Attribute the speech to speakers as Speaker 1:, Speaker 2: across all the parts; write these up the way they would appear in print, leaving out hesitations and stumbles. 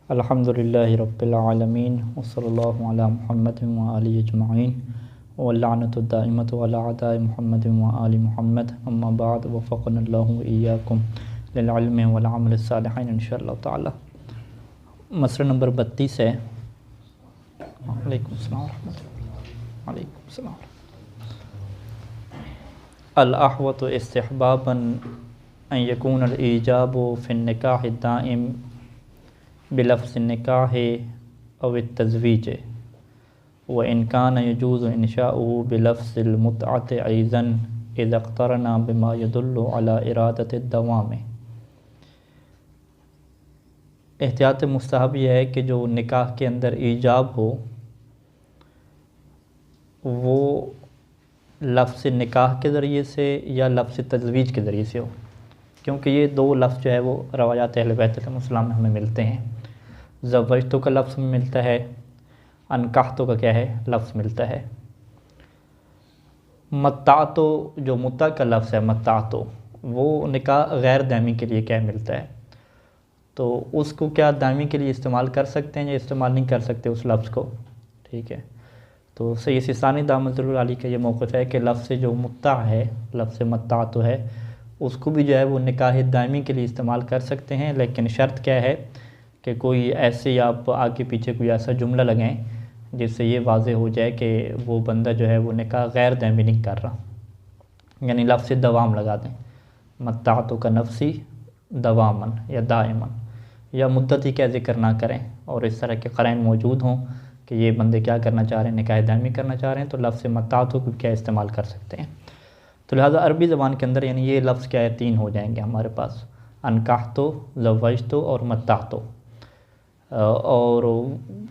Speaker 1: अल्हम्दुलिल्लाहि रब्बिल आलमीन वस्सल्लल्लाहु अला मुहम्मदिन व आलिहि अजमईन व लअनतु दाइमतु अला अदाइ मुहम्मदिन व आलि मुहम्मद अम्मा बाद वफ़क़नल्लाहु व इय्याकुम लिल इल्मि वल अमल सालिहीन इंशाअल्लाह ताला। मसला नंबर 32 है। वालेकुम अस्सलाम व रहमतुल्लाह। वालेकुम अस्सलाम। अल अहवतु इस्तिहबाबन अन यकून अल ईजाबु फ़िन निकाह दाइम बिलफ्ज़ निकाह अव तज़वीज व इन कान यजूज़ु इंशाउहु बिलफ्ज़िल मुतअत अइज़न इज़ा इक़्तरना बिमा यदुल्लु अला इरादत दवाम। एहतियात मुस्तहब यह है कि जो निकाह के अंदर ईजाब हो वो लफ्ज़ निकाह के ज़रिए से या लफ्ज़ तज़वीज के ज़रिए से हो, क्योंकि ये दो लफ्ज़ जो है वो रवायात अहले बैत अलैहिमुस्सलाम में हमें मिलते हैं। ज़व्वजतु का लफ्ज़ में मिलता है, अनकाहतु का क्या है लफ्ज़ मिलता है। मत्ताअतु जो मुत्ता का लफ्ज़ है मत्ताअतु वो निकाह गैर दामी के लिए क्या मिलता है, तो उसको क्या दामी के लिए इस्तेमाल कर सकते हैं या इस्तेमाल नहीं कर सकते उस लफ्ज़ को। ठीक है, तो सैयद सिस्तानी दामतुल्लाह अलैह का ये मौक़िफ़ है कि लफ्ज़ जो मुत्ता है लफ्ज़ मत्ताअतु है उसको भी जो है वो निकाह दामी के लिए इस्तेमाल कर सकते हैं, लेकिन शर्त क्या है कि कोई ऐसे आप आगे पीछे कोई ऐसा जुमला लगाएं जिससे ये वाज़े हो जाए कि वो बंदा जो है वो निकाह गैर दामी नहीं कर रहा, यानी लफ्ज़ दवाम लगा दें, मत्ताअतु का नफ्सी दवामन या दाइमन, या मुद्दत ही क्या ज़िक्र ना करें और इस तरह के क़रैन मौजूद हों कि ये बंदे क्या करना चाह रहे हैं निकाह दामी करना चाह रहे हैं, तो लफ्ज़ मत्ताअतु को क्या इस्तेमाल कर सकते हैं। तो लिहाजा अरबी ज़बान के अंदर यानी ये लफ्ज़ क्या है तीन हो जाएंगे हमारे पास, अनकाहतु, ज़व्वजतु और मत्ताअतु। और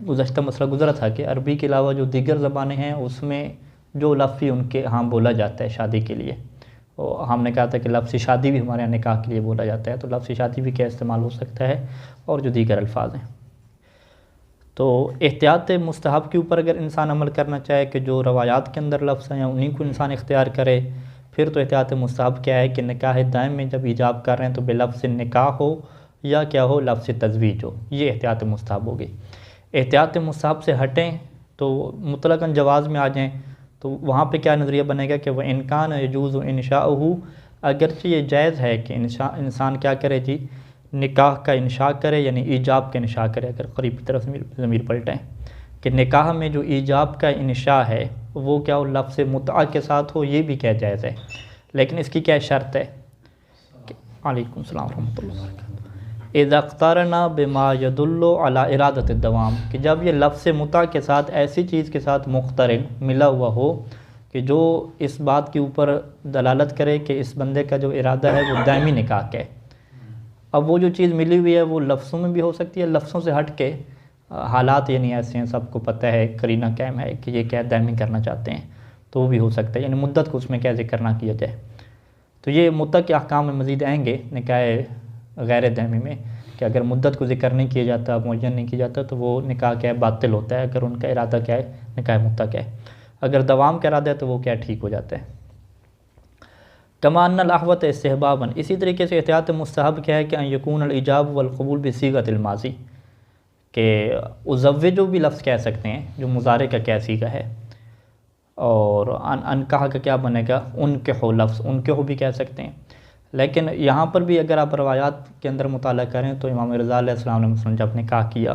Speaker 1: गुज़श्ता मसला गुज़रा था कि अरबी के अलावा जो दीगर ज़बानें हैं उसमें जो लफ्ज़ भी उनके यहाँ बोला जाता है शादी के लिए, और हमने कहा था कि लफ्ज़ शादी भी हमारे यहाँ निकाह के लिए बोला जाता है, तो लफ्ज़ शादी भी क्या इस्तेमाल हो सकता है और जो दीगर अल्फाज हैं। तो एहतियात मुस्तहब के ऊपर अगर इंसान अमल करना चाहे कि जो रवायात के अंदर लफ्ज़ हैं उन्हीं को इंसान इख्तियार करे, फिर तो एहतियात मुस्तहब क्या है कि निकाह दाइम में जब ईजाब कर रहे हैं तो बिलफ्ज़ निकाह हो या क्या हो लफ्ज़ तज़वीज हो, ये एहतियात मुस्तहब होगी। एहतियात मुस्तहब से हटें तो मुतलक़न जवाज़ में आ जाएँ तो वहाँ पे क्या नज़रिया बनेगा कि वह इनकान यजूज़ु इंशाउहु, अगरचे ये जायज़ है कि इंसान क्या करे जी निकाह का इंशा करे यानी ईजाब का इंशा करे। अगर करीब की तरफ ज़मीर पलटें कि निकाह में जो ईजाब का इंशा है वो क्या हो लफ्ज़ मुतआ के साथ हो, ये भी क्या जायज़ है, लेकिन इसकी क्या शर्त है। वालेकुम सलाम व रहमतुल्लाह व बरकातहू। इज़ा इक़्तरना बिमा यदुल्लु अला इरादत दवाम, कि जब ये लफ्ज़ मुतआ के साथ ऐसी चीज़ के साथ मुक़्तरिन मिला हुआ हो कि जो इस बात के ऊपर दलालत करे कि इस बंदे का जो इरादा है वो दायमी निकाह का है। अब वो जो चीज़ मिली हुई है वो लफ्ज़ों में भी हो सकती है, लफ्ज़ों से हट के हालात यानी ऐसे हैं, सबको पता है करीना कायम है कि ये क्या दायमी करना चाहते हैं, तो वो भी हो सकता है, यानी मुद्दत को उसमें क्या ज़िक्र ना किया जाए। तो ये मुद्दत के अहकाम में मज़ीद आएंगे निकाह गैर दायमी में कि अगर मुद्दत को ज़िक्र नहीं किया जाता, मुअय्यन नहीं किया जाता, तो वो निकाह क्या है बातिल होता है, अगर उनका इरादा क्या है निकाह मुत्ता क्या है। अगर दवाम का इरादा है तो वो क्या ठीक हो जाता है। कमा अन्नल अहवत इस्तिहबाबन, इसी तरीके से एहतियात मुस्तहब क्या है कि अन यकून अल इजाब वल क़बूल बिसीगतिल माज़ी, कि उज़व्विजु भी लफ्ज़ कह सकते हैं जो मुज़ारे का क्या सीगा है, और अनकाह का क्या बनेगा उनके हो, लफ्ज़ उनके हो भी कह सकते हैं। लेकिन यहाँ पर भी अगर आप रवायात के अंदर मुताला करें तो इमाम रज़ा अलैहिस्सलाम ने मसलन जब निकाह किया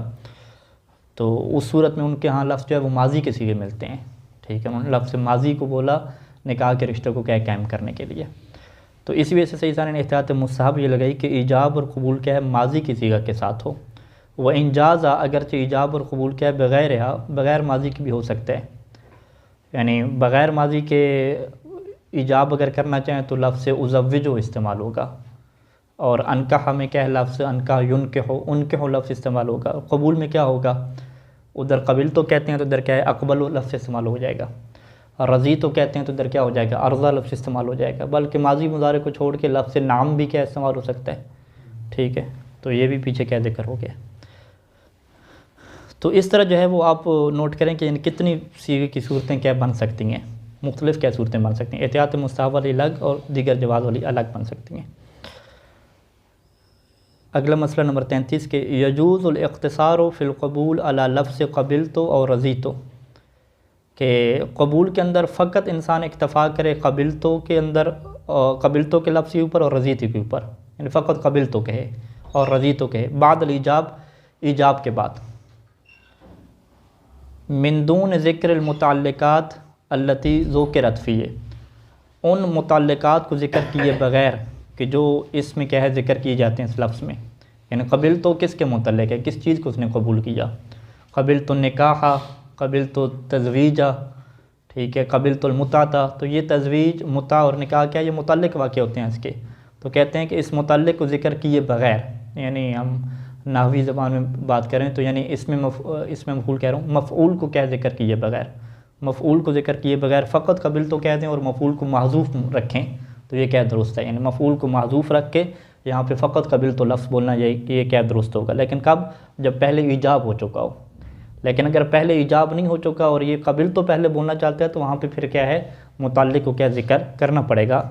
Speaker 1: तो उस सूरत में उनके यहाँ लफ्ज़ जो है वो माज़ी के सीगे मिलते हैं। ठीक है, उन्होंने लफ्ज़ माज़ी को बोला निकाह के रिश्ते को क्या कायम करने के लिए। तो इसी वजह से सही सारे ने एहतियात मुस्तहब ये लगाई कि ईजाब और कबूल क्या है माज़ी की सीगा के साथ हो। वह इंजाज़ा, अगरचे ईजाब और कबूल क्या है बग़ैर माज़ी की भी हो सकता है, यानी बग़ैर माज़ी के ईजाब अगर करना चाहें तो लफ्ज़ उज़व्विजु इस्तेमाल होगा, और अनकाह में क्या है लफ्ज़ अनकाह युनकिहु उनके हो लफ्ज़ इस्तेमाल होगा। कबूल में क्या होगा, उधर कबिल तो कहते हैं तो इधर क्या है अकबल लफ्ज़ इस्तेमाल हो जाएगा, रज़ी तो कहते हैं तो इधर क्या हो जाएगा अर्ज़ा लफ्ज़ इस्तेमाल हो जाएगा, बल्कि माज़ी मुज़ारे को छोड़ के लफ्ज़ नाम भी क्या इस्तेमाल हो सकता है। ठीक है, तो ये भी पीछे क्या ज़िक्र हो गया। तो इस तरह जो है वो आप नोट करें कि कितनी सीगे की सूरतें क्या बन सकती हैं, मुख्तलिफ़ क्या सूरतें बन सकती हैं, एहतियात मुस्तहब वाली अलग और दीगर जवाज़ वाली अलग बन सकती हैं। अगला मसला नंबर 33 के यजूज़ुल इख्तिसारु फ़िल क़बूल अला लफ्ज़ क़बिलतु और रज़ीतु, के कबूल के अंदर फ़कत इंसान इक्तफ़ा करे क़बिलतु के अंदर, क़बिलतु के लफ्ज़ के ऊपर और रज़ीतु के ऊपर, यानी फ़कत क़बिलतु कहे और रज़ीतु कहे बादल ईजाब, ईजाब के बाद, मिन दून ज़िक्रिल मुतअल्लिक़ात अल्लती ज़ुकिरत फ़ीह, उन मुतअल्लिक़ात को ज़िक्र किए बग़ैर कि जो इसमें क्या है ज़िक्र किए जाते हैं इस लफ्ज़ में। यानी कबिल तो किसके मुतल्लिक़ है, किस चीज़ को उसने कबूल किया। कबिल तो निकाहा, कबिल तो तज़वीजा, ठीक है, कबिल तो मुताता। तो ये तज़वीज, मुता और निकाह क्या, ये मुतल्लिक़ वाक़े होते हैं इसके। तो कहते हैं कि इस मुतल्लिक़ को ज़िक्र किए बग़ैर, यानी हम नाहवी ज़बान में बात करें तो यानी इसमें मफ़ऊल कह रहा हूँ, मफ़ऊल को क्या ज़िक्र किए बग़ैर, मफ़ऊल को ज़िक्र किए बग़ैर फ़कत कबिल तो कह दें और मफ़ऊल को महज़ूफ़ रखें तो ये क्या दुरुस्त है। यानी मफ़ऊल को महज़ूफ़ रख के यहाँ पे फ़कत कबिल तो लफ्ज़ बोलना ये क्या दुरुस्त होगा। लेकिन कब, जब पहले ईजाब हो चुका हो। लेकिन अगर पहले ईजाब नहीं हो चुका और ये कबिल तो पहले बोलना चाहते हैं तो वहाँ पे फिर क्या है, मुतल्लिक़ को क्या ज़िक्र करना पड़ेगा।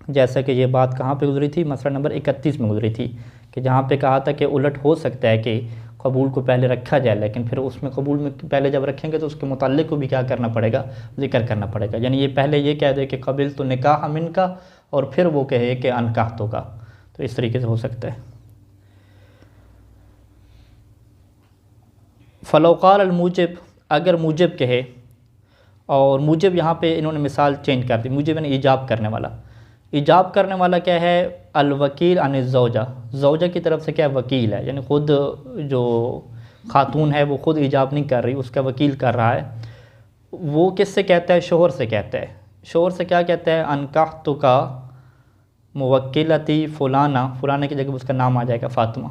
Speaker 1: जैसा कि ये बात कहाँ पे गुजरी थी, मसला नंबर 31 में गुजरी थी, कि जहाँ पे कहा था कि उलट हो सकता है कि कबूल को पहले रखा जाए, लेकिन फिर उसमें कबूल में पहले जब रखेंगे तो उसके मुतल्लिक़ को भी क्या करना पड़ेगा, ज़िक्र करना पड़ेगा। यानी ये पहले ये कह दे कि कबिल तो निकाह मिन का, और फिर वो कहे कि अनकाह तो का। तो इस तरीके से हो सकता है। फ़लौक़ाल अल-मूजिब, अगर मूजिब कहे, और मूजिब यहाँ पे इन्होंने मिसाल चेंज कर दी। मूजिब यानी ईजाब करने वाला। ईजाब करने वाला क्या है, अल-वकील अन ज़ौजा, ज़ौजा की तरफ से क्या वकील है, यानी ख़ुद जो ख़ातून है वो ख़ुद ईजाब नहीं कर रही, उसका वकील कर रहा है। वो किससे कहता है, शोहर से कहता है। शोहर से क्या कहता है, अनकाहतु का मुवक्किलती फ़ुलाना, फ़ुलाना की जगह उसका नाम आ जाएगा फ़ातिमा।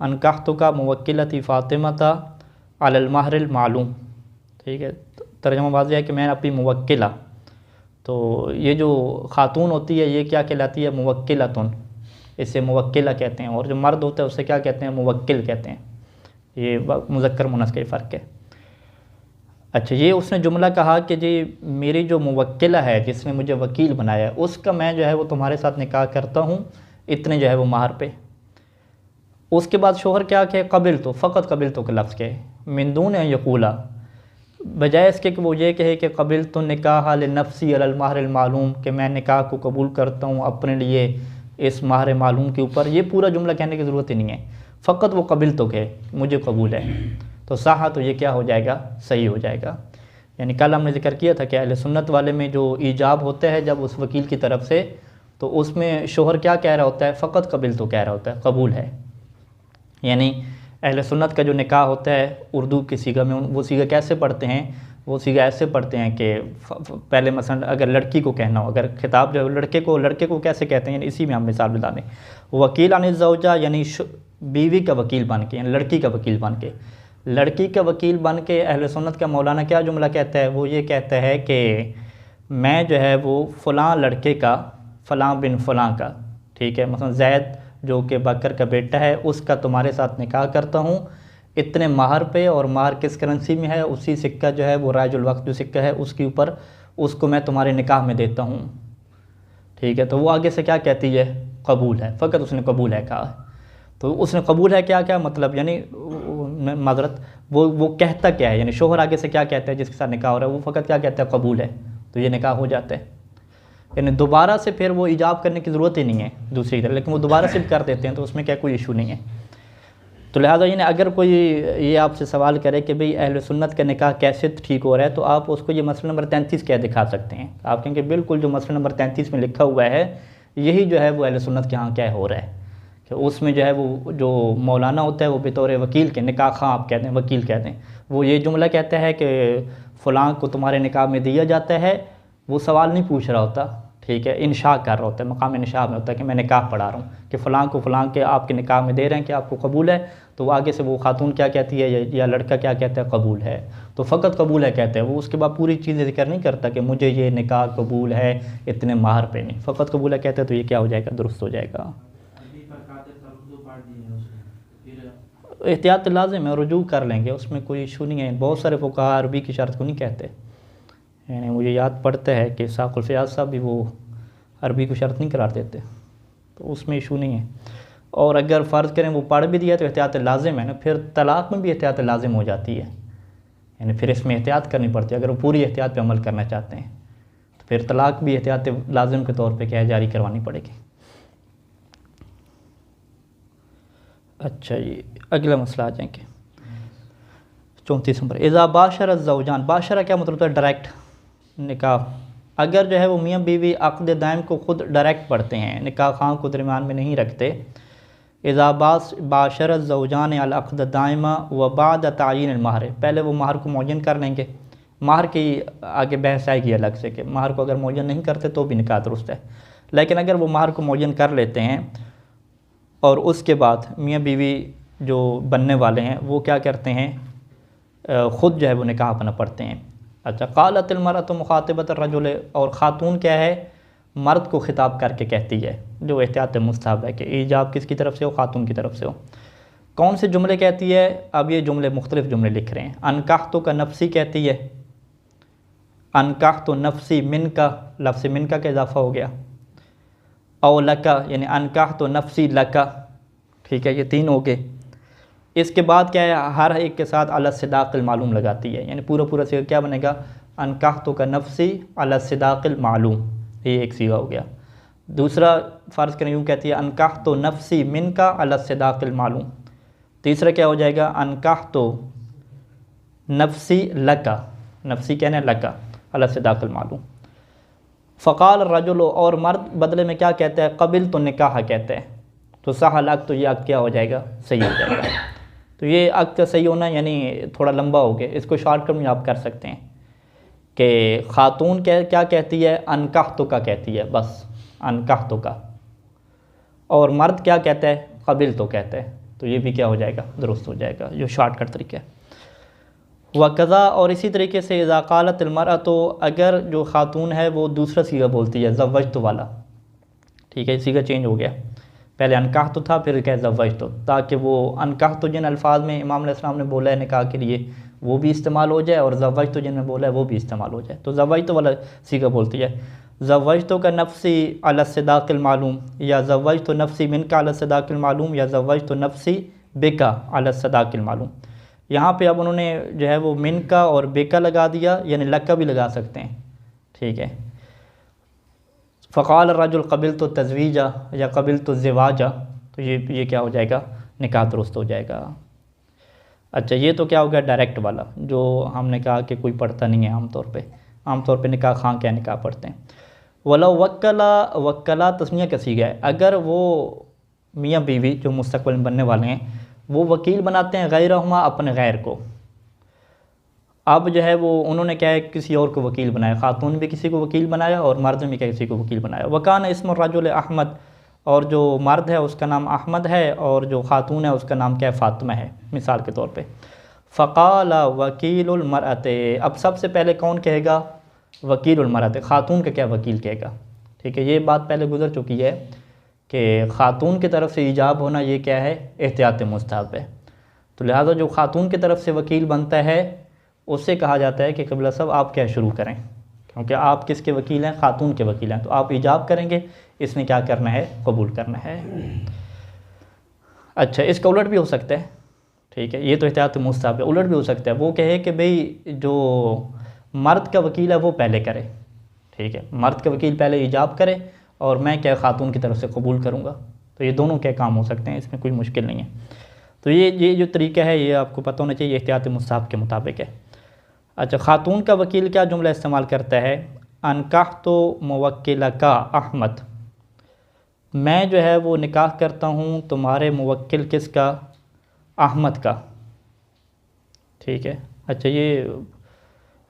Speaker 1: अनकाहतु का मुवक्किलती फ़ातिमता अलल महरिल मालूम, ठीक है। तर्जुमा वाज़ेह है कि मैं अपनी मुवक्किला, तो ये जो ख़ातून होती है ये क्या कहलाती है, मुवक्किलतुन, इसे मुवक्किला कहते हैं। और जो मर्द होता है उसे क्या कहते हैं, मुवक्किल कहते हैं। ये मुज़क्कर मुअन्नस का फ़र्क है। अच्छा, ये उसने जुमला कहा कि जी मेरी जो मुवक्किला है, जिसने मुझे वकील बनाया है, उसका मैं जो है वो तुम्हारे साथ निकाह करता हूँ, इतने जो है वो महर पे। उसके बाद शोहर क्या कहे, कबिल तो, फ़कत कबिल तो का लफ्ज़ कहे, मिन दून यक़ूला, बजाय इसके कि वो ये कहे कि कबिल तो निकाह लिनफ़्सी अलल महर मालूम, कि मैं निकाह को कबूल करता हूँ अपने लिए इस महर मालूम के ऊपर। ये पूरा जुमला कहने की ज़रूरत ही नहीं है, फ़कत वो कबिल तो कहे मुझे कबूल है, तो साहा तो ये क्या हो जाएगा, सही हो जाएगा। यानी कल हमने ज़िक्र किया था कि अहले सुन्नत वाले में जो ईजाब होता है जब उस वकील की तरफ से, तो उसमें शोहर क्या कह रहा होता है, फ़कत कबिल तो कह रहा होता है, कबूल है। यानी अहले सुन्नत का जो निकाह होता है उर्दू की सीगा में, वो सीगा कैसे पढ़ते हैं, वो सीगा ऐसे पढ़ते हैं कि पहले मसलन अगर लड़की को कहना हो, अगर खिताब जो है लड़के को कैसे कहते हैं, यानी इसी में हम मिसाल बता दें, वकील अन ज़ौजा, यानी बीवी का वकील बन के, यानी लड़की का वकील बन के। लड़की का वकील बन के अहले सुन्नत का मौलाना क्या जुमला कहता है, वो ये कहता है कि मैं जो है वो फ़लाँ लड़के का, फ़लाँ बिन फ़लाँ का, ठीक है, मसलन ज़ैद जो कि बकर का बेटा है, उसका तुम्हारे साथ निकाह करता हूँ इतने महर पे, और महर किस करेंसी में है, उसी सिक्का जो है वो राजुल वक्त जो सिक्का है उसके ऊपर, उसको मैं तुम्हारे निकाह में देता हूँ, ठीक है। तो वो आगे से क्या कहती है, कबूल है, फ़कत उसने कबूल है कहा। तो उसने कबूल है क्या क्या मतलब, यानी माज़रत वो कहता क्या है, यानी शोहर आगे से क्या कहता है जिसके साथ निकाह हो रहा है, वो फ़कत क्या कहता है, कबूल है, तो ये निकाह हो जाता है। यानी दोबारा से फिर वो ईजाब करने की ज़रूरत ही नहीं है दूसरी तरह, लेकिन वो दोबारा से भी कर देते हैं तो उसमें क्या कोई इशू नहीं है। तो लिहाजा यानी अगर कोई ये आपसे सवाल करे कि भाई अहले सुन्नत का निकाह कैसे ठीक हो रहा है, तो आप उसको ये मसला नंबर 33 क्या दिखा सकते हैं। आप कहेंगे बिल्कुल जो मसला नंबर 33 में लिखा हुआ है यही जो है वो अहले सुन्नत के यहाँ क्या हो रहा है, कि उसमें जो है वो जो मौलाना होता है वो बतौर वकील के, निकाह खां आप कहते हैं, वकील कहते हैं, वो ये जुमला कहता है कि फ़लाँ को तुम्हारे निकाह में दिया जाता है। वो सवाल नहीं पूछ रहा होता, ठीक है, इंशा कर रहा होता है, मकाम इंशा में होता है कि मैं निकाह पढ़ा रहा हूँ कि फ़लाँ को फ़लाँ के आपके निकाह में दे रहे हैं कि आपको कबूल है। तो आगे से वो खातून क्या कहती है या लड़का क्या कहता है, कबूल है, तो फ़कत कबूल है कहते हैं। वो उसके बाद पूरी चीज़ें जिक्र नहीं करता कि मुझे ये निकाह कबूल है इतने महर पे, नहीं, फ़कत कबूल है कहते हैं। तो ये क्या हो जाएगा, दुरुस्त हो जाएगा। एहतियात लाज़िम है, रुजू कर लेंगे, उसमें कोई इशू नहीं है। बहुत सारे फ़ुक़हा अरबी की शर्त को नहीं कहते, यानी मुझे याद पड़ता है कि साक़ुल फ़ियाज़ साहब भी वो अरबी को शर्त नहीं करार देते, तो उसमें इशू नहीं है। और अगर फ़र्ज़ करें वो पढ़ भी दिया तो एहतियात लाजिम है ना, फिर तलाक़ में भी एहतियात लाजिम हो जाती है, यानी फिर इसमें एहतियात करनी पड़ती है। अगर वो पूरी एहतियात पे अमल करना चाहते हैं तो फिर तलाक़ भी एहतियात लाजिम के तौर पे क्या है, जारी करवानी पड़ेगी। अच्छा, ये अगला मसला आ जाएंगे 34 नंबर। इज़ा बाशर ज़ौजान, बाशरा क्या मतलब है, डायरेक्ट निकाह। अगर जो है वो मियाँ बीवी अक़्द दायम को ख़ुद डायरेक्ट पढ़ते हैं, निकाह खां को दरमियान में नहीं रखते। इज़ा बाशर ज़ौजान अल अक़्द दायमा व बाद तयीन महर, पहले वो महर को मुअय्यन कर लेंगे। महर की आगे बहस आएगी अलग से कि महर को अगर मुअय्यन नहीं करते तो भी निकाह दुरुस्त है, लेकिन अगर वो महर को मुअय्यन कर लेते हैं और उसके बाद मियाँ बीवी जो बनने वाले हैं वो क्या करते हैं, ख़ुद जो है वो निकाह अपना पढ़ते हैं। अच्छा, क़ालतिल मरअतु मुख़ातिबत रजुल, और ख़ातून क्या है, मर्द को ख़िताब करके कहती है, जो एहतियात मुस्तहब है कि ईजाब किसकी तरफ से हो, ख़ातून की तरफ से हो। कौन से जुमले कहती है, अब ये जुमले मुख्तलिफ़ जुमले लिख रहे हैं। अनकाहतु का नफ्सी कहती है, अनकाहतु नफ्सी मिन का, लफ्ज़ मिन का इजाफ़ा हो गया। और लका यानी अनकाहतु नफ्सी लका, ठीक है, ये 3 हो गए। इसके बाद क्या है, हर एक के साथ अला सिदाक़िल मालूम लगाती है, यानी पूरा पूरा सीगा क्या बनेगा, अनकाहतु का नफ्सी अला सिदाक़िल मालूम, ये एक सीगा हो गया। दूसरा फ़र्ज़ करें यूँ कहती है अनकाहतु नफ्सी मिन का अला सिदाक़िल मालूम। तीसरा क्या हो जाएगा, अनकाहतु नफ्सी लका, नफ्सी कहना लका अला सिदाक़िल मालूम। फ़क़ाल रजुल, और मर्द बदले में क्या कहता है, कबिल तो निकाह कहते हैं, तो सहल अक़्द, तो ये अक़्द क्या हो जाएगा, सही हो जाएगा। तो ये अक़्द का सही होना यानी थोड़ा लंबा हो गया, इसको शॉर्टकट में आप कर सकते हैं कि ख़ातून क्या कहती है, अनकाहतु का कहती है, बस अनकाहतु का, और मर्द क्या कहता है, कबिल तो कहता है, तो ये भी क्या हो जाएगा, दुरुस्त हो जाएगा, जो शॉर्टकट तरीका है। वकज़ा, और इसी तरीके से इज़ा क़ालतिल मरअतु, तो अगर जो ख़ातून है वो दूसरा सीगा बोलती है, ज़व्वजतु वाला, ठीक है, सीगा चेंज हो गया, पहले अनकाहतु था फिर क्या ज़व्वजतु, ताकि वो अनकाहतु जिन अल्फाज में इमाम अलैहिस्सलाम ने बोला है निकाह के लिए वो भी इस्तेमाल हो जाए, और ज़व्वजतु जिन में बोला है वो भी इस्तेमाल हो जाए, तो ज़व्वजतु वाला सीगा बोलती है। ज़व्वजतु का नफ्सी अला सिदाक़िल मालूम, या ज़व्वजतु नफ्सी मिनका अला सिदाक़िल मालूम, या ज़व्वजतु नफ्सी बिका अला सिदाक़िल मालूम। यहाँ पे अब उन्होंने जो है वो मिनका और बेका लगा दिया, यानी लक्का भी लगा सकते हैं, ठीक है। फ़क़ाल रजुल कबिल तो तज़वीजा या कबिल तो ज़िवाजा, तो ये क्या हो जाएगा, निकाह दुरुस्त हो जाएगा। अच्छा, ये तो क्या हो गया डायरेक्ट वाला, जो हमने कहा कि कोई पढ़ता नहीं है आमतौर पे निकाह खां क्या निकाह पढ़ते हैं। वला वक्कला तस्निया का सीगा है, अगर वो मियाँ बीवी जो मुस्तक़बिल में बनने वाले हैं वो वकील बनाते हैं गैरहुमा, अपने गैर को। अब जो है वो उन्होंने क्या है, किसी और को वकील बनाया, ख़ातून भी किसी को वकील बनाया और मर्द भी किसी को वकील बनाया। वकान इस्मुर रजुल अहमद, और जो मर्द है उसका नाम अहमद है और जो ख़ातून है उसका नाम क्या है, फ़ातिमा है, मिसाल के तौर पे। फ़क़ाला वकीलुल मरअते, अब सबसे पहले कौन कहेगा, वकीलुल मरअते, ख़ातून का क्या वकील कहेगा, ठीक है। ये बात पहले गुजर चुकी है कि ख़ातून की तरफ से ईजाब होना ये क्या है, एहतियात मुस्तहब है। तो लिहाजा जो ख़ातून की तरफ से वकील बनता है उससे कहा जाता है कि क़िबला साहब आप क्या शुरू करें, क्योंकि आप किसके वकील हैं, ख़ातून के वकील हैं, तो आप ईजाब करेंगे, इसने क्या करना है, कबूल करना है। अच्छा, इसका उलट भी हो सकता है, ठीक है, ये तो एहतियात मुस्तहब है। उलट भी हो सकता है, वो कहे कि भाई जो मर्द का वकील है वो पहले करे, ठीक है, मर्द का वकील पहले ईजाब करे और मैं क्या ख़ातून की तरफ से कबूल करूँगा, तो ये दोनों क्या काम हो सकते हैं, इसमें कोई मुश्किल नहीं है। तो ये जो तरीका है ये आपको पता होना चाहिए, एहतियात मुस्तहब के मुताबिक है। अच्छा, ख़ातून का वकील क्या जुमला इस्तेमाल करता है, अनकाहतु मुवक्किलका अहमद, मैं जो है वो निकाह करता हूँ तुम्हारे मुवक्किल किसका, अहमद का, ठीक है। अच्छा, ये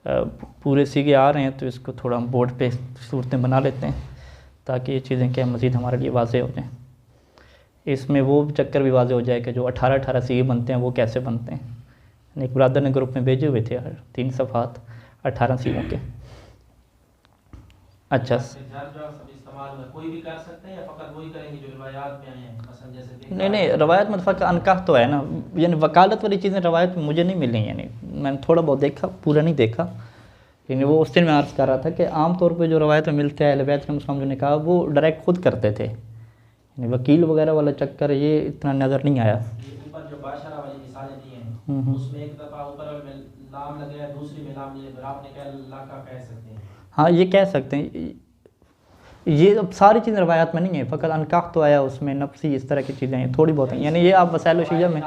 Speaker 1: पूरे सीगे आ रहे हैं तो इसको थोड़ा हम बोर्ड पे सूरतें बना लेते हैं ताकि ये चीज़ें क्या मज़ीद हमारे लिए वाज़ेह हो जाएँ। इसमें वो चक्कर भी वाज़ेह हो जाए कि जो 18 सीगे बनते हैं वो कैसे बनते हैं। एक ब्रदर ने ग्रुप में भेजे हुए थे 3 सफ़ात 18 सीगों के। अच्छा,
Speaker 2: कोई भी कर सकते हैं या फ़कत वही करेंगे जो रिवायात में आए हैं, मसलन जैसे
Speaker 1: नहीं, रवायत में फ़र्क अनकाह तो है ना, यानी वकालत वाली चीज़ें रवायत में मुझे नहीं मिली, यानी मैंने थोड़ा बहुत देखा, पूरा नहीं देखा, लेकिन वो उस दिन मैं अर्ज़ कर रहा था कि आम तौर पे जो रवायत में मिलता है अहले बैत के मुसलमान जो निकाह वो डायरेक्ट खुद करते थे, वकील वगैरह वाला चक्कर ये इतना नज़र नहीं आया।
Speaker 2: ये ऊपर जो बाशरा वाली मिसालें दी हैं उसमें एक दफ़ा ऊपर में लाम लग गया, दूसरी में लाम नहीं, फिर आपने कहा लाका कह सकते हैं।
Speaker 1: हाँ ये कह सकते हैं। ये अब सारी चीज़ रवायात में नहीं है, फ़कत अनकाह तो आया, उसमें नफ्सी इस तरह की चीज़ें हैं थोड़ी बहुत हैं, यानी ये आप वसाइल शिया में।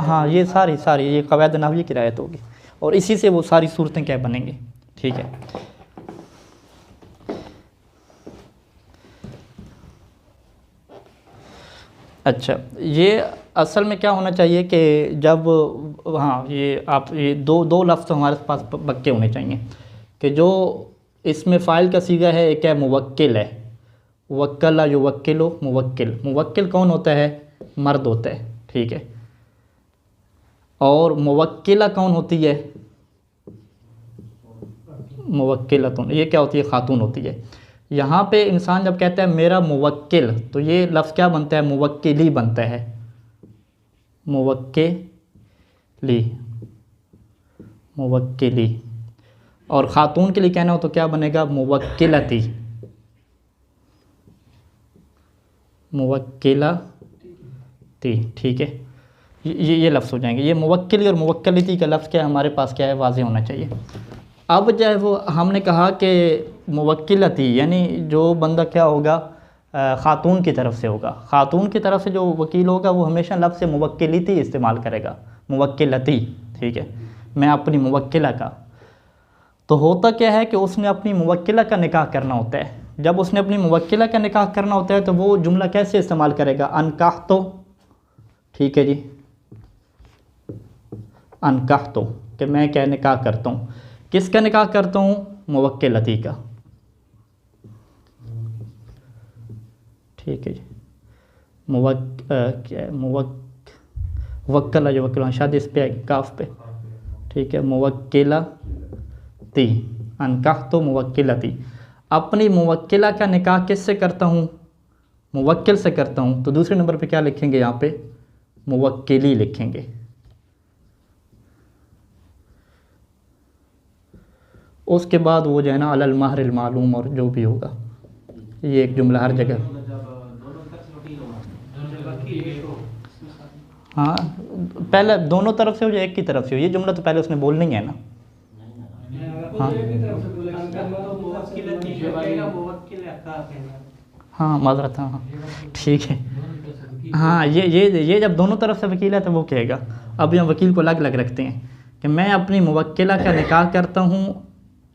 Speaker 1: हाँ ये सारी ये क़वायद नहवी की रियायत होगी और इसी से वो सारी सूरतें क्या बनेंगी। ठीक है। अच्छा, ये असल में क्या होना चाहिए कि जब, हाँ ये आप ये दो लफ्ज़ तो हमारे पास पक्के होने चाहिए कि जो इसमें फ़ाइल का सीगा है, एक है मुवक्किल है, वक्कला युवक्किलु मुवक्किल। मुवक्किल कौन होता है? मर्द होता है। ठीक है। और मुवक्किला कौन होती है? मुवक्किलतुन, ये क्या होती है? खातून होती है। यहाँ पे इंसान जब कहता है मेरा मुवक्किल, तो ये लफ्ज़ क्या बनता है? मुवक्किली बनता है, मुवक्किली, मुवक्किली। और ख़ातून के लिए कहना हो तो क्या बनेगा? मुवक्किलती, मुवक्किलती। ठीक है। ये लफ्ज़ हो जाएंगे। ये मुवक्किली और मुवक्किलती का लफ्ज़ क्या है हमारे पास क्या है? वाज़ेह होना चाहिए। अब जो है वो हमने कहा कि मुवक्किलती यानी जो बंदा क्या होगा? ख़ातून की तरफ से होगा। ख़ातून की तरफ से जो वकील होगा वो हमेशा लफ्ज़ मुवक्किलती इस्तेमाल करेगा, मुवक्किलती। ठीक है। मैं अपनी मुवक्किला का, तो होता क्या है कि उसने अपनी मुवक्किला का निकाह करना होता है। जब उसने अपनी मुवक्किला का निकाह करना होता है तो वो जुमला कैसे इस्तेमाल करेगा? अनकाह तो। ठीक है जी, अनकाह तो, कि मैं क्या निकाह करता हूँ। किसका निकाह करता हूँ? मुवक्किलती का। ठीक है जी। वक्कला जो वक्ल शायद इस पे काफ पे। ठीक है। मुवक्किलती, अनकाह तो मुवक्किलती। अपनी मुवक्किला का निकाह किससे करता हूँ? मुवक्किल से करता हूँ। तो दूसरे नंबर पे क्या लिखेंगे? यहाँ पे मुवक्किली लिखेंगे। उसके बाद वो जो है ना अलल महरिल मालूम और जो भी होगा, ये एक जुमला हर जगह। हाँ पहले दोनों तरफ से हो या एक की तरफ से हो, ये जुमला तो पहले उसने बोलनी है ना। हाँ माजरत, हाँ ठीक है। हाँ ये जब दोनों तरफ से वकील है तो वो कहेगा। अब यहाँ वकील को अलग अलग रखते हैं कि मैं अपनी मुवक्किला का निकाह करता हूँ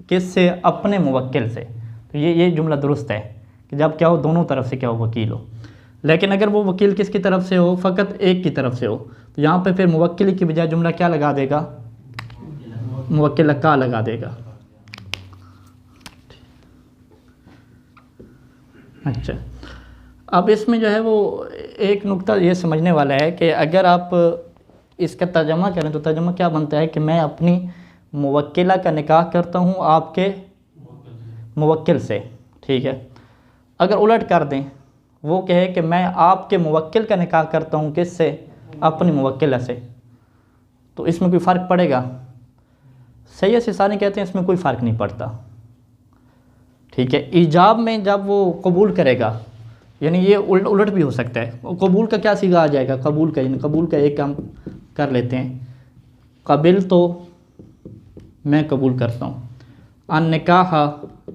Speaker 1: किससे? अपने मुवक्किल से। तो ये जुमला दुरुस्त है कि जब क्या हो? दोनों तरफ से क्या हो? वकील हो। लेकिन अगर वो वकील किसकी तरफ से हो? फ़कत एक की तरफ से हो, तो यहाँ पे फिर मुवक्किल की बजाय जुमला क्या लगा देगा? मुवक्किल का लगा देगा। अच्छा, अब इसमें जो है वो एक नुक्ता ये समझने वाला है कि अगर आप इसका तर्जमा करें तो तर्जमा क्या बनता है कि मैं अपनी मुवक्किला का निकाह करता हूँ आपके मुवक्किल से। ठीक है। अगर उलट कर दें, वो कहे कि मैं आपके मुवक्किल का निकाह करता हूँ किससे? अपनी मुवक्किला से, तो इसमें कोई फ़र्क पड़ेगा? सैयद सिस्तानी कहते हैं इसमें कोई फ़र्क नहीं पड़ता। ठीक है। ईजाब में जब वो कबूल करेगा, यानी ये उलट भी हो सकता है। कबूल का क्या सीगा आ जाएगा? कबूल का, यानी कबूल का एक काम कर लेते हैं, कबिल तो मैं कबूल करता हूँ, अन निकाह,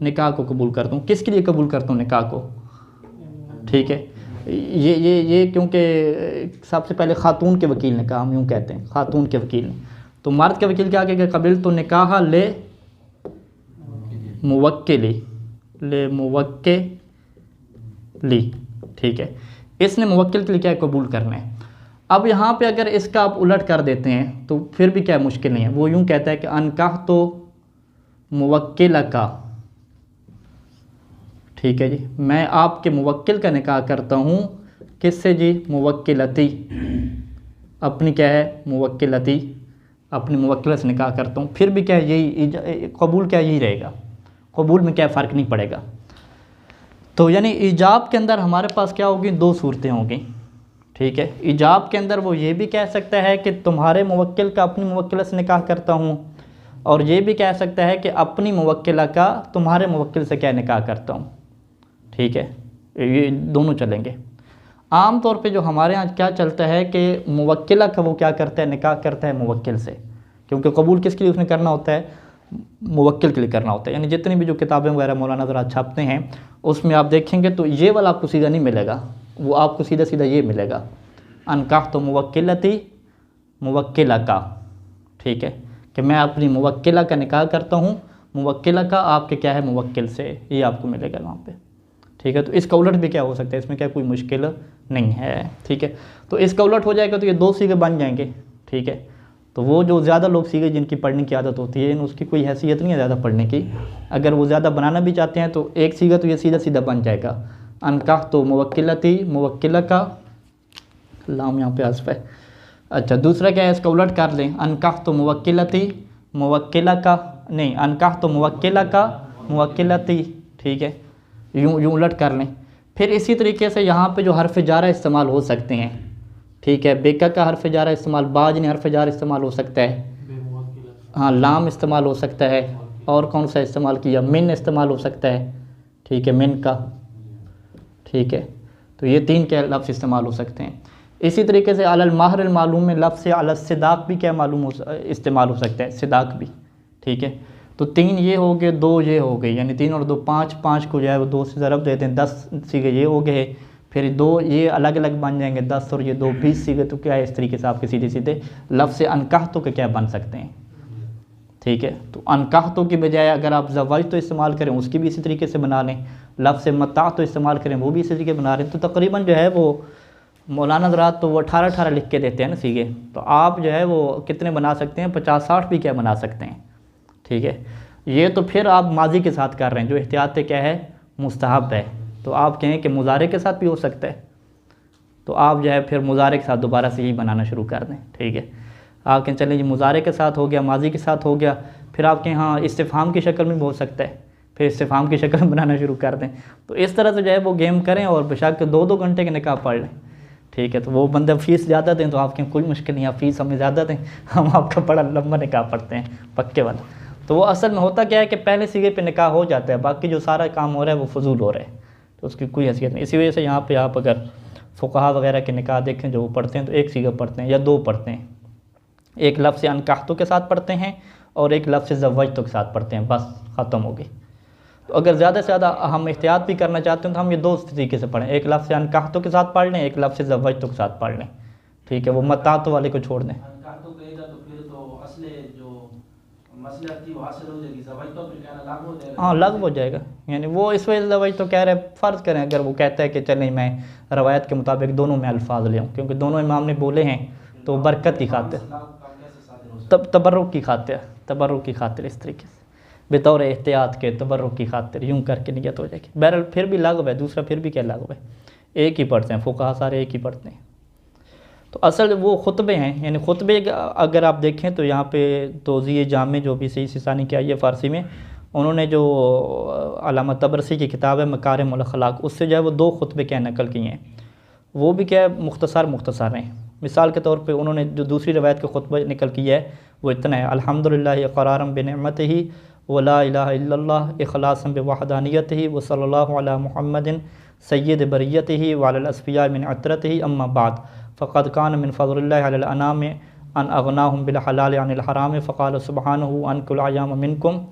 Speaker 1: निकाह को कबूल करता हूँ। किसके लिए कबूल करता हूँ? निकाह को। ठीक है। ये क्योंकि सबसे पहले ख़ातून के वकील ने कहा, हम यूँ कहते हैं ख़ातून के वकील ने, तो मर्द के वकील क्या कहेगा? कबिल तो निकाह ले मुवक्किली, ले मुवक्किली। ठीक है। इसने मुवक्किल के लिए क्या है? कबूल करना है। अब यहाँ पे अगर इसका आप उलट कर देते हैं तो फिर भी क्या मुश्किल नहीं है। वो यूँ कहता है कि अनकाह तो मुवक्किला का। ठीक है जी। मैं आपके मुवक्किल का निकाह करता हूँ किससे जी? मुवक्किलती, अपनी क्या है? मुवक्किलती, अपनी मुवक्किला से निकाह करता हूँ। फिर भी क्या है? यही कबूल क्या यही रहेगा, कबूल में क्या फ़र्क नहीं पड़ेगा। तो यानी ईजाब के अंदर हमारे पास क्या होगी? दो सूरतें होंगी। ठीक है। ईजाब के अंदर वो ये भी कह सकता है कि तुम्हारे मुवक्किल का अपनी मुवक्किला से निकाह करता हूँ, और ये भी कह सकता है कि अपनी मुवक्किला का तुम्हारे मुवक्किल से क्या निकाह करता हूँ। ठीक है। ये दोनों चलेंगे। आम तौर पे जो हमारे यहाँ क्या चलता है कि मुवक्किला का वो क्या करता है, निकाह करता है मुवक्किल से, क्योंकि कबूल किसके लिए उसने करना होता है, मुवक्किल के लिए करना होता है। यानी जितनी भी जो किताबें वगैरह मौलाना ज़रा छापते हैं उसमें आप देखेंगे तो ये वाला आपको सीधा नहीं मिलेगा, वो आपको सीधा सीधा ये मिलेगा, अनकाह तो मुवक्किलती मुवक्किला का, ठीक है, कि मैं अपनी मुवक्किला का निकाह करता हूँ, मुवक्किला का आपके क्या है मुवक्किल से, ये आपको मिलेगा वहाँ पे, ठीक है। तो इसका उलट भी क्या हो सकता है, इसमें क्या कोई मुश्किल नहीं है, ठीक है। तो इसका उलट हो जाएगा तो ये दो सीगे बन जाएंगे, ठीक है। तो वो जो ज़्यादा लोग सीगे जिनकी पढ़ने की आदत होती है उसकी कोई हैसियत नहीं है ज़्यादा पढ़ने की, अगर वो ज़्यादा बनाना भी चाहते हैं तो एक सीगा तो ये सीधा सीधा बन जाएगा, अनकाह तो मुवक्किलती मुवक्किला का, लाम यहाँ पे हस्फ है। अच्छा दूसरा क्या है, इसका उलट कर लें, अनकाह तो मुवक्किलती मुवक्किला का, नहीं अनकाह तो मुवक्किला का मुवक्किलती, ठीक है, यूँ उलट कर लें। फिर इसी तरीके से यहाँ पे जो हर्फ जारा इस्तेमाल हो सकते हैं, ठीक है, बेका का हर्फ जारा इस्तेमाल, बाज ने हर्फ जारा इस्तेमाल हो सकता है, हाँ लाम इस्तेमाल हो सकता है, और कौन सा इस्तेमाल किया, मिन इस्तेमाल हो सकता है, ठीक है, मिन का, ठीक है। तो ये तीन क्या लफ्ज़ इस्तेमाल हो सकते हैं। इसी तरीके से अलल महर मालूम में लफ्ज़ से अलल सिदाक भी क्या मालूम हो इस्तेमाल हो सकता है, सिदाक भी, ठीक है। तो तीन ये हो गए, दो ये हो गए, यानी 3 और 2 5, 5 को जो है वो 2 से ज़रब देते हैं, 10 सीगे ये हो गए, फिर दो ये अलग अलग बन जाएंगे 10 और ये 2 20 सीगे। तो क्या है, इस तरीके से आपके सीधे सीधे लफ्ज़ से अनकाहतों के क्या बन सकते हैं, ठीक है। तो अनकाहतों की बजाय अगर आप ज़वाज तो इस्तेमाल करें उसकी भी इसी तरीके से बना लें, लफ्ज़ से मता तो इस्तेमाल करें वो भी इसी तरीके बना रहे हैं। तो तकरीबन जो है वो मौलाना हज़रात तो वो 18 लिख के देते हैं ना सीगे, तो आप जो है वो कितने बना सकते हैं, 50-60 भी क्या बना सकते हैं, ठीक है। ये तो फिर आप माजी के साथ कर रहे हैं, जो एहतियात क्या है मुस्तहब है, तो आप कहें कि मुजारे के साथ भी हो सकता है, तो आप जो है फिर मुजारे के साथ दोबारा से ही बनाना शुरू कर दें, ठीक है। आप कहें चलें जी मुजारे के साथ हो गया, माजी के साथ हो गया, फिर आप कहें हाँ इस्तिफ़हाम की शक्ल में भी हो सकता है, फिर इस्तिफ़हाम की शक्ल में बनाना शुरू कर दें। तो इस तरह से जो है वो गेम करें और बेशक 2-2 घंटे के निकाह पढ़ लें, ठीक है। तो वो बंदा फ़ीस ज़्यादा दें तो आपके कोई मुश्किल नहीं, आप फ़ीस हमें ज़्यादा दें, हम आपका बड़ा लंबा निकाह पढ़ते हैं पक्के वाला। तो वो असल में होता क्या है कि पहले सीगे पे निकाह हो जाता है, बाकी जो सारा काम हो रहा है वो फजूल हो रहा है, तो उसकी कोई हैसियत नहीं। इसी वजह से यहाँ पे आप अगर फ़ुक़हा वगैरह के निकाह देखें जो वो पढ़ते हैं तो एक सीगा पढ़ते हैं या 2 पढ़ते हैं, एक लफ्ज़ से अनकाहतों के साथ पढ़ते हैं और एक लफ्ज़ से ज़व्वजतों के साथ पढ़ते हैं, बस ख़त्म हो गई। तो अगर ज़्यादा से ज़्यादा हम एहतियात भी करना चाहते हैं तो हम ये 2 तरीके से पढ़ें, एक लफ्ज़ से अनकाहतों के साथ पढ़ लें, एक लफ्ज़ से ज़व्वजतों के साथ पढ़ लें, ठीक है। वो मतातों वाले को छोड़ दें, हाँ लागू हो जाएगा। यानी वो इस वजह से ज़वाज तो कह रहे फ़र्ज़ करें, अगर वो कहता है कि चलें मैं रवायत के मुताबिक दोनों में अल्फाज ले आऊँ, क्योंकि दोनों इमाम ने बोले हैं तो बरकत की खातिर, तबर्रुक की खातिर इस तरीके से बेतौर एहतियात के तबर्रुक की खातिर यूँ करके नियत हो जाएगी। बहरहाल फिर भी लागू है, दूसरा फिर भी क्या लागू है, एक ही पढ़ते हैं, फ़ुक़हा सारे एक ही पढ़ते हैं। तो असल वो खुतबे हैं, यानी खुतबे अगर आप देखें तो यहाँ पे तोज़ी जामे जो भी सही सिसानी की आई है फ़ारसी में, उन्होंने जो अल्लामा तबरसी की किताब है मकारिमुल अखलाक, उससे जो है वो 2 खुतबे क्या नकल किए हैं, वो भी क्या मुख्तसर हैं। मिसाल के तौर पे उन्होंने जो दूसरी रवायत का खुतबा निकल किया है वो इतना है, अल्हम्दुलिल्लाह क़रारम बिनिअमतिही व ला इलाहा इल्लल्लाह इख़लासन बिवहदानियतिही व सल्लल्लाहु अला मुहम्मदिन सय्यिद बरियतिही व अलल अस्फ़िया मिन अतरतिही अम्मा बाद फ़क़द कान मिन फ़ज़लिल्लाहि अलल अनाम अन अग़नाहुम बिल हलाल अनिल हराम फ़क़ाल सुब्हानहु अन कुल अय्याम मिनकुम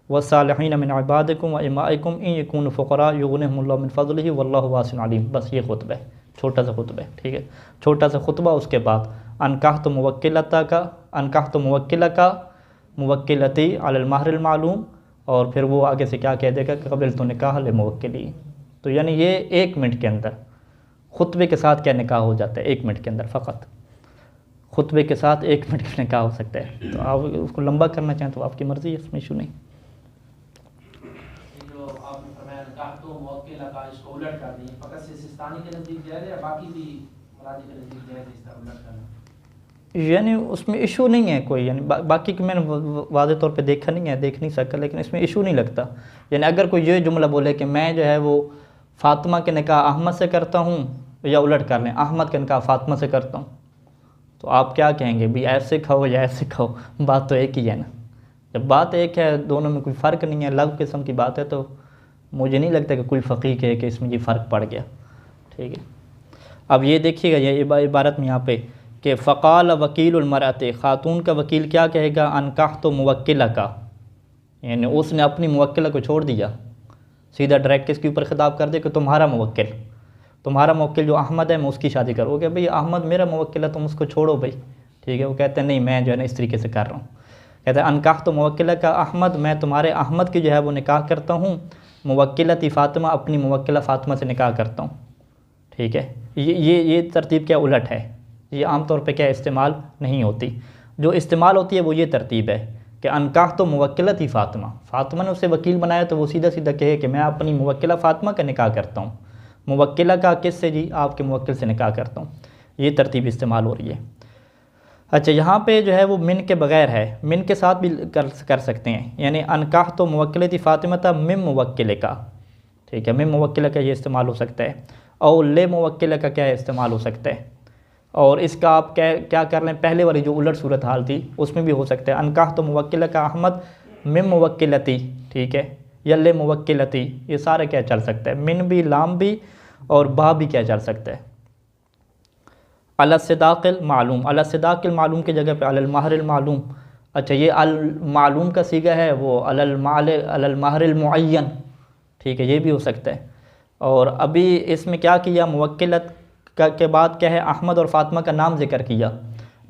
Speaker 1: व सालिहीन मिन इबादिकुम व इमाइकुम इन यकूनु फ़ुक़रा युग़निहुमुल्लाहु मिन फ़ज़लिही वल्लाहु वासिउन अलीम। बस ये खुतबा है, छोटा सा खुतबा है, ठीक है, छोटा सा खुतबा। उसके बाद अनकाहतु मुवक्किला का मुवक्किलती अलल महरिल मालूम, और फिर वो आगे से क्या कह देगा कि क़बिलतु निकाह लिल मुवक्किली। तो यानी ये 1 मिनट के अंदर खुतबे के साथ क्या निकाह हो जाता है, 1 मिनट के अंदर फ़कत खुतबे के साथ 1 मिनट का निकाह हो सकता है। तो आप उसको लंबा करना चाहें तो आपकी मर्ज़ी है, इसमें इशू नहीं। यानी उसमें इशू नहीं है कोई, यानी बाकी की मैंने वाज़े तौर पे देखा नहीं है, देख नहीं सका, लेकिन इसमें इशू नहीं लगता। यानी अगर कोई ये जुमला बोले कि मैं जो है वो फ़ातिमा के निकाह अहमद से करता हूँ, या उलट कर लें अहमद के निकाह फ़ातिमा से करता हूँ, तो आप क्या कहेंगे भी ऐसे खाओ या ऐसे खाओ, बात तो एक ही है ना। जब बात एक है, दोनों में कोई फ़र्क नहीं है, अलग किस्म की बात है, तो मुझे नहीं लगता कि कोई फ़क़ीह कहे कि इसमें ये फ़र्क पड़ गया। ठीक है, अब ये देखिएगा ये इबारत में यहाँ पे कि फ़क़ाल वकीलुल मरअत, ख़ातून का वकील क्या कहेगा, अनकाहतु मुवक्किला का, यानी उसने अपनी मुवक्किला को छोड़ दिया, सीधा डायरेक्ट किसके ऊपर ख़िताब कर दे कि तुम्हारा मुवक्किल जो अहमद है मैं उसकी शादी करूँ। क्या भाई अहमद मेरा मुवक्किल है, तुम उसको छोड़ो भाई। ठीक है, वो कहते हैं नहीं मैं जो है ना इस तरीके से कर रहा हूँ। कहते हैं अनकाहतु मुवक्किला का अहमद, मैं तुम्हारे अहमद की जो है वो निकाह करता हूँ, मुवक्किलती फ़ातिमा, अपनी मुवक्किला फ़ातिमा से निकाह करता हूँ। ठीक है, ये तरतीब क्या उलट है, ये आम तौर पे क्या इस्तेमाल नहीं होती। जो इस्तेमाल होती है वो ये तरतीब है कि अनकाहतु मुवक्किलती फ़ातिमा ने उसे वकील बनाया तो वो सीधा सीधा कहे कि मैं अपनी मुवक्किला फ़ातिमा का निकाह करता हूँ। मुवक्किला का किससे जी, आपके मुवक्किल से निकाह करता हूँ। ये तरतीब इस्तेमाल हो रही है। अच्छा, यहाँ पे जो है वो मिन के बग़ैर है, मिन के साथ भी कर सकते हैं, यानी अनकाहतु मुवक्किलती फ़ातिमा मिन मुवक्किल का। ठीक है, मिन मुवक्किल का ये इस्तेमाल हो सकता है, और ले मुवक्किल का क्या इस्तेमाल हो सकता है। और इसका आप क्या कर लें, पहले वाली जो उलट सूरत हाल थी उसमें भी हो सकता है, अनकाहतु मुवक्किल का अहमद मिन मुवक्किलती। ठीक है, या ले मुवक्किलती, ये सारे क्या चल सकता है, मिन भी, लाम भी और बा भी क्या चल सकता है। अला सिदाक़िल मालूम, अला सिदाक़िल मालूम की जगह पे अलल महरिल मालूम। अच्छा, ये अल मालूम का सीगा है, वो अलल महरिल मुअय्यन। ठीक है, ये भी हो सकता है। और अभी इसमें क्या किया, मुवक्किलत के बाद क्या है, अहमद और फ़ातिमा का नाम ज़िक्र किया।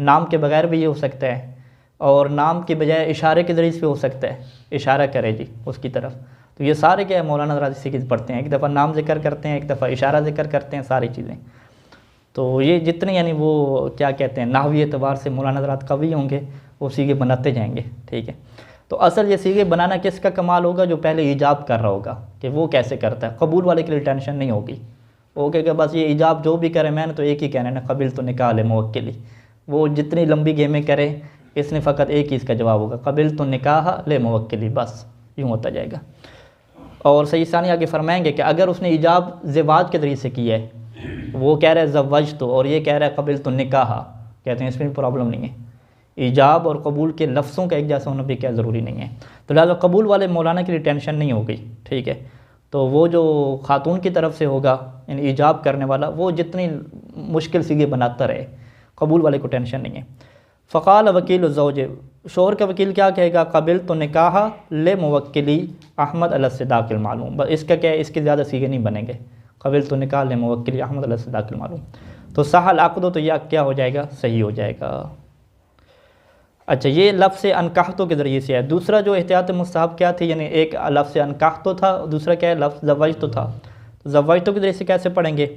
Speaker 1: नाम के बग़ैर भी ये हो सकता है, और नाम के बजाय इशारे के ज़रिए से हो सकता है, इशारा करे जी उसकी तरफ। तो ये सारे क्या है मौलाना हज़रात इसी की पढ़ते हैं, एक दफ़ा नाम ज़िक्र करते हैं, एक दफ़ा इशारा ज़िक्र करते हैं, सारी चीज़ें। तो ये जितने यानी वो क्या कहते हैं नाहवी एतबार से मौलाना हज़रात कवी होंगे वो सीगे बनाते जाएंगे। ठीक है, तो असल ये सीगे बनाना किसका कमाल होगा, जो पहले ईजाब कर रहा होगा कि वो कैसे करता है। कबूल वाले के लिए टेंशन नहीं होगी, वो कहेगा बस ये ईजाब जो भी करे मैंने तो एक ही कहना है ना, कबिल तो निकाह ले मुवक्किली। वो जितनी लंबी गेमें करे इसने फ़कत एक ही इसका जवाब होगा, कबिल तो निकाह ले मुवक्किली, बस यूँ होता जाएगा। और सही सानी आगे फरमाएंगे कि अगर उसने ईजाब ज़िवाज के ज़रिए से किया है, वो कह रहा है ज़व्वज तो, और ये कह रहा है कबिल तो निकाह, कहते हैं इसमें प्रॉब्लम नहीं है। ईजाब और कबूल के लफ्ज़ों का एक जैसा होना भी क्या ज़रूरी नहीं है। तो लिहाजा कबूल वाले मौलाना के लिए टेंशन नहीं होगी। ठीक है, तो वो जो ख़ातून की तरफ से होगा यानी ईजाब करने वाला, वो जितनी मुश्किल सीगे बनाता रहे, कबूल वाले को टेंशन नहीं है। फ़क़ाल वकील ज़ौज, शोहर का वकील क्या कहेगा, कबिल तो निकाह ले मुवक्किली अहमद अला सिदाक़िल मालूम। बस इसका क्या है, इसके ज़्यादा सीगे नहीं बनेंगे, कबिल तो निकाह ले मुवक्किली अहमद अला सिदाक़िल मालूम। तो सहल अक़्द, तो यह क्या हो जाएगा, सही हो जाएगा। अच्छा, ये लफ्ज़ अनकाहतों के ज़रिए से है। दूसरा जो एहतियात मुस्तहब क्या थी, यानी एक लफ्ज़ अनकाहतो था, दूसरा क्या है लफ्ज़ ज़व्वजतो था। तो ज़व्वजतो के ज़रिए से कैसे पढ़ेंगे,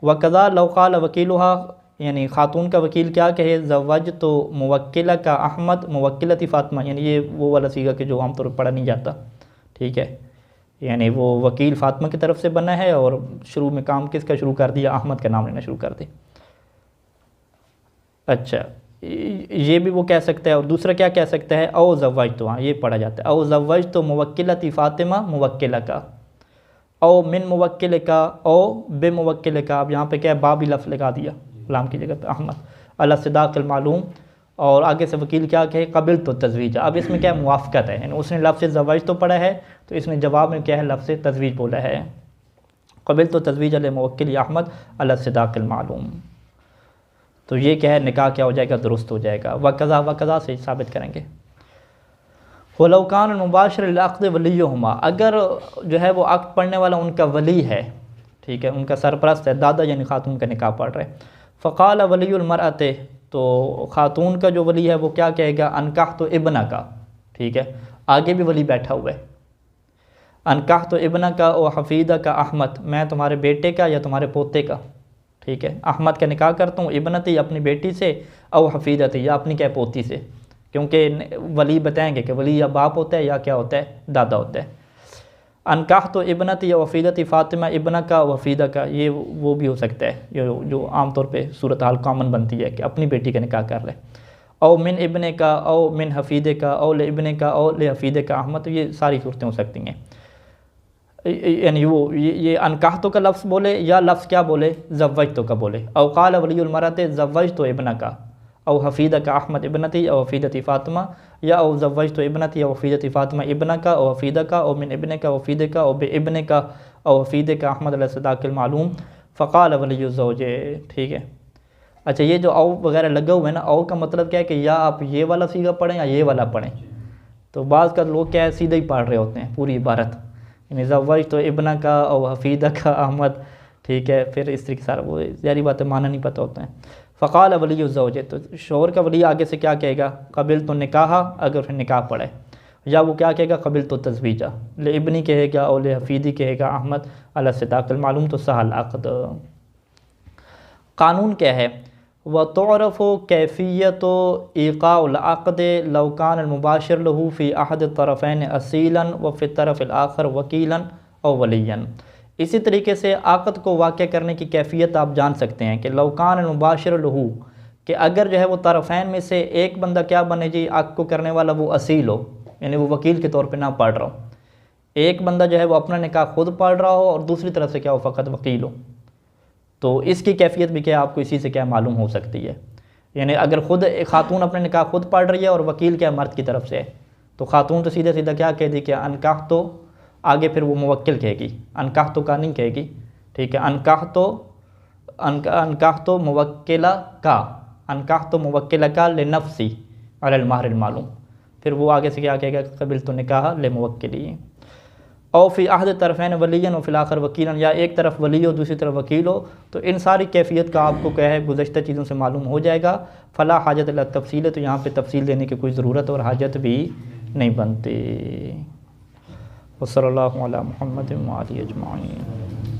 Speaker 1: वक़ज़ा लौ क़ाल वकीलुहा, यानी ख़ातून का वकील क्या कहे, ज़व्वजतो मुवक्किला का अहमद मुवक्किलती फ़ातिमा, यानी ये वो वाला सीगा कि जो आमतौर पर पढ़ा नहीं जाता। ठीक है, यानी वो वकील फ़ातिमा की तरफ से बना है और शुरू में काम किसका शुरू कर दिया, अहमद का नाम लेना शुरू कर दिया। अच्छा, ये भी वो कह सकता है। और दूसरा क्या कह सकता है, औ ज़व्वजतो, हाँ ये पढ़ा जाता है, औ ज़व्वजतो मुवक्किलती फ़ातिमा मुवक्किला का, औ मिन मुवक्किल का, औ बे मुवक्किल का। अब यहाँ पे क्या है, बाबी लफ्ज़ लगा दिया लाम की जगह पे, अहमद अला सिदाक़िल मालूम। और आगे से वकील क्या कहे, कबिल तो तज़वीज। अब इसमें क्या मुवाफ़क़त है, यानी उसने लफ्ज़ ज़व्वज तो पढ़ा है तो इसने जवाब में क्या है लफ्ज़ तज़वीज बोला है, कबिल तो तज़वीज अल मुवक्किल अहमद अला सिदाक़िल मालूम। तो ये क्या है, निकाह क्या हो जाएगा, दुरुस्त हो जाएगा। वक़ज़ा से साबित करेंगे। वलौ कान मुबाशिर अक़्द वलियुहुमा, अगर जो है वो अक़्द पढ़ने वाला उनका वली है, ठीक है, उनका सरपरस्त है, दादा यानी ख़ातून का निकाह पढ़ रहे। फ़क़ाल वलियुल मरअत, तो ख़ातून का जो वली है वो क्या कहेगा, अनकाहतो इब्ना का। ठीक है, आगे भी वली बैठा हुआ है, अनकाहतो इब्ना का और हफ़ीदा का अहमद, मैं तुम्हारे बेटे का या तुम्हारे पोते का। ठीक है, अहमद का निकाह करता हूँ, इब्नती अपनी बेटी से, और हफ़ीदती या अपनी क्या पोती से, क्योंकि वली बताएंगे कि वली या बाप होता है या क्या होता है, दादा होता है। अनकाहतो इब्नती या वफ़ीदती फ़ातिमा इब्ना का वफ़ीदा का, ये वो भी हो सकता है, जो आमतौर पे सूरत हाल कॉमन बनती है कि अपनी बेटी का निकाह कर ले। औ मिन इब्ने का, औ मिन हफ़ीदे का, औ ले इब्ने का, औ ले हफ़ीदे का अहमद, तो ये सारी सूरतें हो सकती हैं। यानी वो ये अनकाहतो का लफ्ज़ बोले या लफ्ज़ क्या बोले, ज़व्वजतो का बोले। औ क़ाल वलियुल मरअत ज़व्वजतो इब्ना का, और हफीदा का अहमद इबनती और हफीदती फ़ातिमा, या और ज़व्वज तो इबनती और हफीदती फ़ातिमा इबना का और हफीदा का और मिन इबन का वफ़ीद का और बे इबन का और हफीद का अहमद अलसदाकिल मालूम फ़क़ाल वलियुज़्ज़ौजे। ठीक है। अच्छा, ये जो औ वगैरह लगा हुआ है ना, औ का मतलब क्या है कि या आप ये वाला सीगा पढ़ें या ये वाला पढ़ें। तो बाज़ का लोग क्या है सीधा ही पढ़ रहे होते हैं पूरी इबारत, यानी ज़व्वज तो इबना का और हफीदा का अहमद। ठीक है, फिर इस तरीके सारा वो ज़ाहिर बात है माना नहीं पता होता है। फ़क़ाल वलियुज़्ज़ौजे, तो शोहर का वली आगे से क्या कहेगा, क़बिल तो निकाह, अगर फिर निकाह पढ़े, या वो क्या कहेगा क़बिल तो तज़वीजा, ले इबनी कहेगा और ले हफीदी कहेगा अहमद अला सिदाक़िल मालूम, तो सहल अक़द। कानून क्या है, व तुअरफ़ु कैफ़ियतु ईक़ाउल अक़द लौ कान मुबाशिर लहू फ़ी अहद तरफ़ैन असीलन व फ़ी तरफ़िल आख़र वकीलन और वलियन। इसी तरीके से आक़द को वाक़या करने की कैफ़ियत आप जान सकते हैं कि लौ कान मुबाशिर लहू, कि अगर जो है वो तरफ़ैन में से एक बंदा क्या बने जी, आक़द को करने वाला वो असील हो, यानी वो वकील के तौर पे ना पढ़ रहा हो। एक बंदा जो है वो अपना निकाह खुद पढ़ रहा हो और दूसरी तरफ से क्या हो फ़कत वकील हो, तो इसकी कैफियत भी क्या आपको इसी से क्या मालूम हो सकती है। यानी अगर ख़ुद एक खातून अपने निकाह खुद पढ़ रही है और वकील क्या मर्द की तरफ से है, तो खातून तो सीधा सीधा क्या कह दी कि अनकाह तो, आगे फिर वो मुवक्किल कहेगी, अनकाह तो का नहीं कहेगी। ठीक है, अनकाह तो मुवक्किला का, अनकाह तो मुवक्किला का ले नफ्सी अलल महर मालूम, फिर वो आगे से क्या कहेगा क़बिल तो निकाह ले मुवक्किली। और फ़ी अहद तरफ़ैन वलियन और फ़िल आख़िर वकीलन, या एक तरफ वली हो दूसरी तरफ वकील हो, तो इन सारी कैफियत का आपको क्या है गुज़श्ता चीज़ों से मालूम हो जाएगा। फ़ला हाजत इला तफ़सील है, तो यहाँ पे तफ़सील देने की कोई ज़रूरत और हाजत भी नहीं बनती। वसल्लल्लाहु अला मुहम्मद व आलिहि अजमाइन।